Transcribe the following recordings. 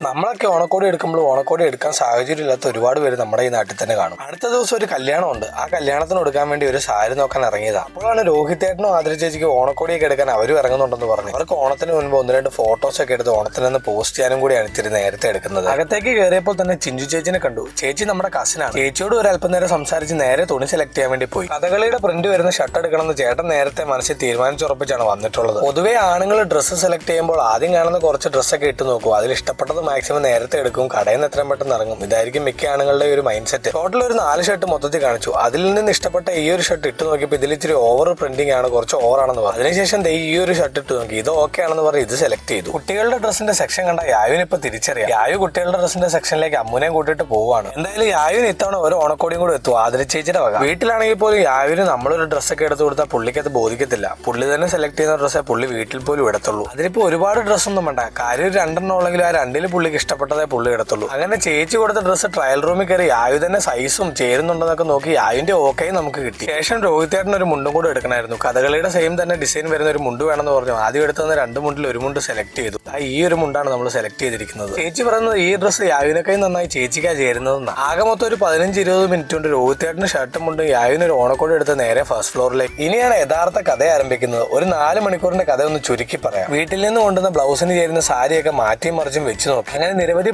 നമ്മളൊക്കെ ഓണക്കോടി എടുക്കുമ്പോൾ ഓണക്കോടി എടുക്കാൻ സാഹചര്യം ഇല്ലാത്ത ഒരുപാട് പേര് നമ്മുടെ ഈ നാട്ടിൽ തന്നെ കാണും. അടുത്ത ദിവസം ഒരു കല്യാണമുണ്ട്. ആ കല്യാണത്തിന് എടുക്കാൻ വേണ്ടി ഒരു സാരി നോക്കാൻ ഇറങ്ങിയതാണ്. അപ്പോഴാണ് രോഹിതേട്ടനും ആതിര ചേച്ചിക്ക് ഓണക്കോടിയൊക്കെ എടുക്കാൻ അവരും ഇറങ്ങുന്നുണ്ടെന്ന് പറഞ്ഞു. അവർക്ക് ഓണത്തിന് മുൻപ് 1-2 ഫോട്ടോസ് ഒക്കെ എടുത്ത് ഓണത്തിനൊന്ന് പോസ്റ്റ് ചെയ്യാനും കൂടിയാണ് ഇത്തിരി നേരത്തെ എടുക്കുന്നത്. അകത്തേക്ക് കയറിയപ്പോൾ തന്നെ ചിഞ്ചു ചേച്ചിനെ കണ്ടു. ചേച്ചി നമ്മുടെ കസിനാണ്. ചേച്ചിയോട് ഒരു അല്പം നേരം സംസാരിച്ച് നേരെ തുണി സെലക്ട് ചെയ്യാൻ വേണ്ടി പോയി. കഥകളിയുടെ പ്രിന്റ് വരുന്ന ഷർട്ട് എടുക്കണമെന്ന് ചേട്ടൻ നേരത്തെ മനസ്സിൽ തീരുമാനിച്ചുറപ്പിച്ചാണ് വന്നിട്ടുള്ളത്. പൊതുവെ ആണുങ്ങൾ ഡ്രസ്സ് സെലക്ട് ചെയ്യുമ്പോൾ ആദ്യം കാണുന്ന കുറച്ച് ഡ്രസ്സൊക്കെ ഇട്ട് നോക്കും. അതിൽ ഇഷ്ടപ്പെട്ടത് മാക്സിമം നേരത്തെ എടുക്കും. കടയിൽ നിന്ന് എത്രയും പെട്ടെന്ന് ഇറങ്ങും. ഇതായിരിക്കും മിക്ക ആണുങ്ങളുടെ ഒരു മൈൻഡ് സെറ്റ്. ടോട്ടൽ ഒരു 4 ഷർട്ട് മൊത്തത്തിൽ കാണിച്ചു. അതിൽ നിന്ന് ഇഷ്ടപ്പെട്ട ഈ ഒരു ഷർട്ട് ഇട്ട് നോക്കിയപ്പോൾ ഇതിൽ ഇച്ചിരി ഓവർ പ്രിന്റിംഗ് ആണ്, കുറച്ച് ഓവർ ആണെന്ന് പറഞ്ഞു. അതിനുശേഷം ഈ ഒരു ഷർട്ട് ഇട്ട് നോക്കി. ഇത് ഓക്കെ ആണെന്ന് പറഞ്ഞ് ഇത് സെലക്ട് ചെയ്തു. കുട്ടികളുടെ ഡ്രസ്സിന്റെ സെക്ഷൻ കണ്ട യായുവിന് ഇപ്പൊ തിരിച്ചറിയാം. യായു കുട്ടികളുടെ ഡ്രസ്സിന്റെ സെക്ഷനിലേക്ക് അമ്മുനെയും കൂട്ടിട്ട് പോവാണ്. എന്തായാലും യായുവിന് ഇത്തവണ ഒരു ഓണക്കോടിയും കൂടെ എത്തും ആതിര ചേച്ചിയുടെ വക. വീട്ടിലാണെങ്കിൽ പോലും യായുവിന് നമ്മളൊരു ഡ്രസ്സൊക്കെ എടുത്തു കൊടുത്താൽ പുള്ളിക്ക് അത് ബോധിക്കത്തില്ല. പുള്ളി തന്നെ സെലക്ട് ചെയ്യുന്ന ഡ്രസ്സേ പുള്ളി വീട്ടിൽ പോലും എടുത്തുള്ളൂ. അതിലിപ്പോ ഒരുപാട് ഡ്രസ്സൊന്നും വേണ്ട. കാര്യം 2 ഉള്ളെങ്കിലും ആ 2 പുള്ളിക്ക് ഇഷ്ടപ്പെട്ടതേ പുള്ളി എടുത്തുള്ളൂ. അങ്ങനെ ചേച്ചി കൊടുത്ത ഡ്രസ്സ് ട്രയൽ റൂമിൽ കയറി യായു തന്നെ സൈസും ചേരുന്നുണ്ടെന്നൊക്കെ നോക്കി യായുവിന്റെ ഓക്കെയും നമുക്ക് കിട്ടി. ശേഷം രോഹിതേട്ടൻ ഒരു മുണ്ടും കൂടെ എടുക്കണമായിരുന്നു. കഥകളിയുടെ സെയിം തന്നെ ഡിസൈൻ വരുന്ന ഒരു മുണ്ട് വേണമെന്ന് പറഞ്ഞു. ആദ്യം എടുത്തുന്ന 2 മുണ്ടിൽ ഒരു മുണ്ട് സെലക്ട് ചെയ്തു. ഈ ഒരു മുണ്ടാണ് നമ്മൾ സെലക്ട് ചെയ്തിരിക്കുന്നത്. ചേച്ചി പറയുന്നത് ഈ ഡ്രസ്സ് യായുവിനൊക്കെ നന്നായി ചേച്ചിക്കാ ചേരുന്നതെന്ന്. ആകെ മൊത്തം ഒരു 15-20 മിനിറ്റ് കൊണ്ട് രോഹിതേട്ടന് ഷർട്ടും മുണ്ടും യായുവിന് ഒരു ഓണക്കോടി എടുത്ത് നേരെ ഫസ്റ്റ് ഫ്ലോറിലേക്ക്. ഇനിയാണ് യഥാർത്ഥ കഥ ആരംഭിക്കുന്നത്. ഒരു 4 മണിക്കൂറിന്റെ കഥ ഒന്ന് ചുരുക്കി പറയാം. വീട്ടിൽ നിന്ന് കൊണ്ടുവന്ന ബ്ലൗസിന് ചേരുന്ന സാരിയൊക്കെ മാറ്റിയും മറിച്ചും വെച്ച് നോക്കി. അങ്ങനെ നിരവധി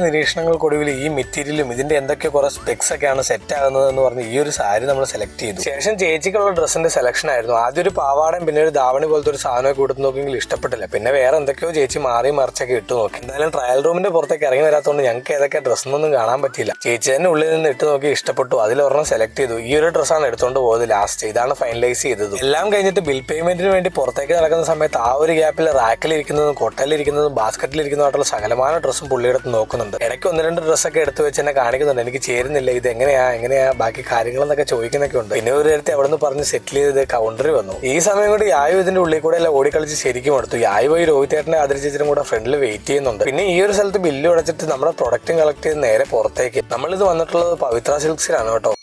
നിരീക്ഷണങ്ങൾക്കൊടുവിൽ ഈ മെറ്റീരിയലും ഇതിന്റെ എന്തൊക്കെ കുറെ സ്പെക്സ് ഒക്കെയാണ് സെറ്റ് ആകുന്നത് എന്ന് പറഞ്ഞ് ഈ ഒരു സാരി നമ്മൾ സെലക്ട് ചെയ്തു. ശേഷം ചേച്ചിക്കുള്ള ഡ്രസ്സിന്റെ സെലക്ഷൻ ആയിരുന്നു. ആദ്യം ഒരു പാവാടയും പിന്നെ ഒരു ധാവണി പോലത്തെ ഒരു സാധനമൊക്കെ കൊടുത്ത് നോക്കിയെങ്കിൽ ഇഷ്ടപ്പെട്ടില്ല. പിന്നെ വേറെ എന്തൊക്കെയോ ചേച്ചി മാറി മറിച്ചൊക്കെ ഇട്ട് നോക്കി. എന്തായാലും ട്രയൽ റൂമിന്റെ പുറത്തേക്ക് ഇറങ്ങി വരാത്തതുകൊണ്ട് ഞങ്ങൾക്ക് ഏതൊക്കെ ഡ്രസ്സൊന്നും കാണാൻ പറ്റില്ല. ചേച്ചി തന്നെ ഉള്ളിൽ നിന്ന് ഇട്ട് നോക്കി ഇഷ്ടപ്പെട്ടു. അതിലൊരെണ്ണം സെലക്ട് ചെയ്തു. ഈ ഒരു ഡ്രസ്സാണ് എടുത്തുകൊണ്ട് പോയത് ലാസ്റ്റ്. ഇതാണ് ഫൈനലൈസ് ചെയ്തത്. എല്ലാം കഴിഞ്ഞിട്ട് ബിൽ പേയ്മെന്റിന് വേണ്ടി പുറത്തേക്ക് നടക്കുന്ന സമയത്ത് ആ ഒരു ഗ്യാപ്പിൽ റാക്കിലിരിക്കുന്നതും കൊട്ടയിലിരിക്കുന്നതും ബാസ്ക്കറ്റിലിരിക്കുന്നതായിട്ടുള്ള സകലമായ ഡ്രസ്സും പുള്ളിയെടുത്ത് നോക്കുന്നുണ്ട്. ഇടയ്ക്ക് 1-2 ഡ്രസ്സൊക്കെ എടുത്ത് വെച്ച് എന്നെ കാണിക്കുന്നുണ്ട്. എനിക്ക് ചേരുന്നില്ല, ഇത് എങ്ങനെയാ ബാക്കി കാര്യങ്ങളെന്നൊക്കെ ചോദിക്കുന്നൊക്കെ ഉണ്ട്. പിന്നെ ഒരു നേരത്തെ അവിടെ നിന്ന് പറഞ്ഞ് സെറ്റിൽ ചെയ്ത് കൗണ്ടറിൽ വന്നു. ഈ സമയം കൊണ്ട് യായു ഇതിന്റെ ഉള്ളിൽ കൂടെ എല്ലാം ഓടിക്കളിച്ച് ശരിക്കും എടുത്തു. യായു പോയി രോഹിതേട്ടനെ ആതിര ചേച്ചിയും കൂടെ ഫ്രണ്ടിൽ വെയിറ്റ് ചെയ്യുന്നുണ്ട്. പിന്നെ ഈ ഒരു സ്ഥലത്ത് ബില്ല് അടച്ചിട്ട് നമ്മുടെ പ്രൊഡക്റ്റും കളക്ട് ചെയ്ത് നേരെ പുറത്തേക്ക്. നമ്മളിത് വന്നിട്ടുള്ളത് പവിത്ര സിൽക്സിലാണ് കേട്ടോ.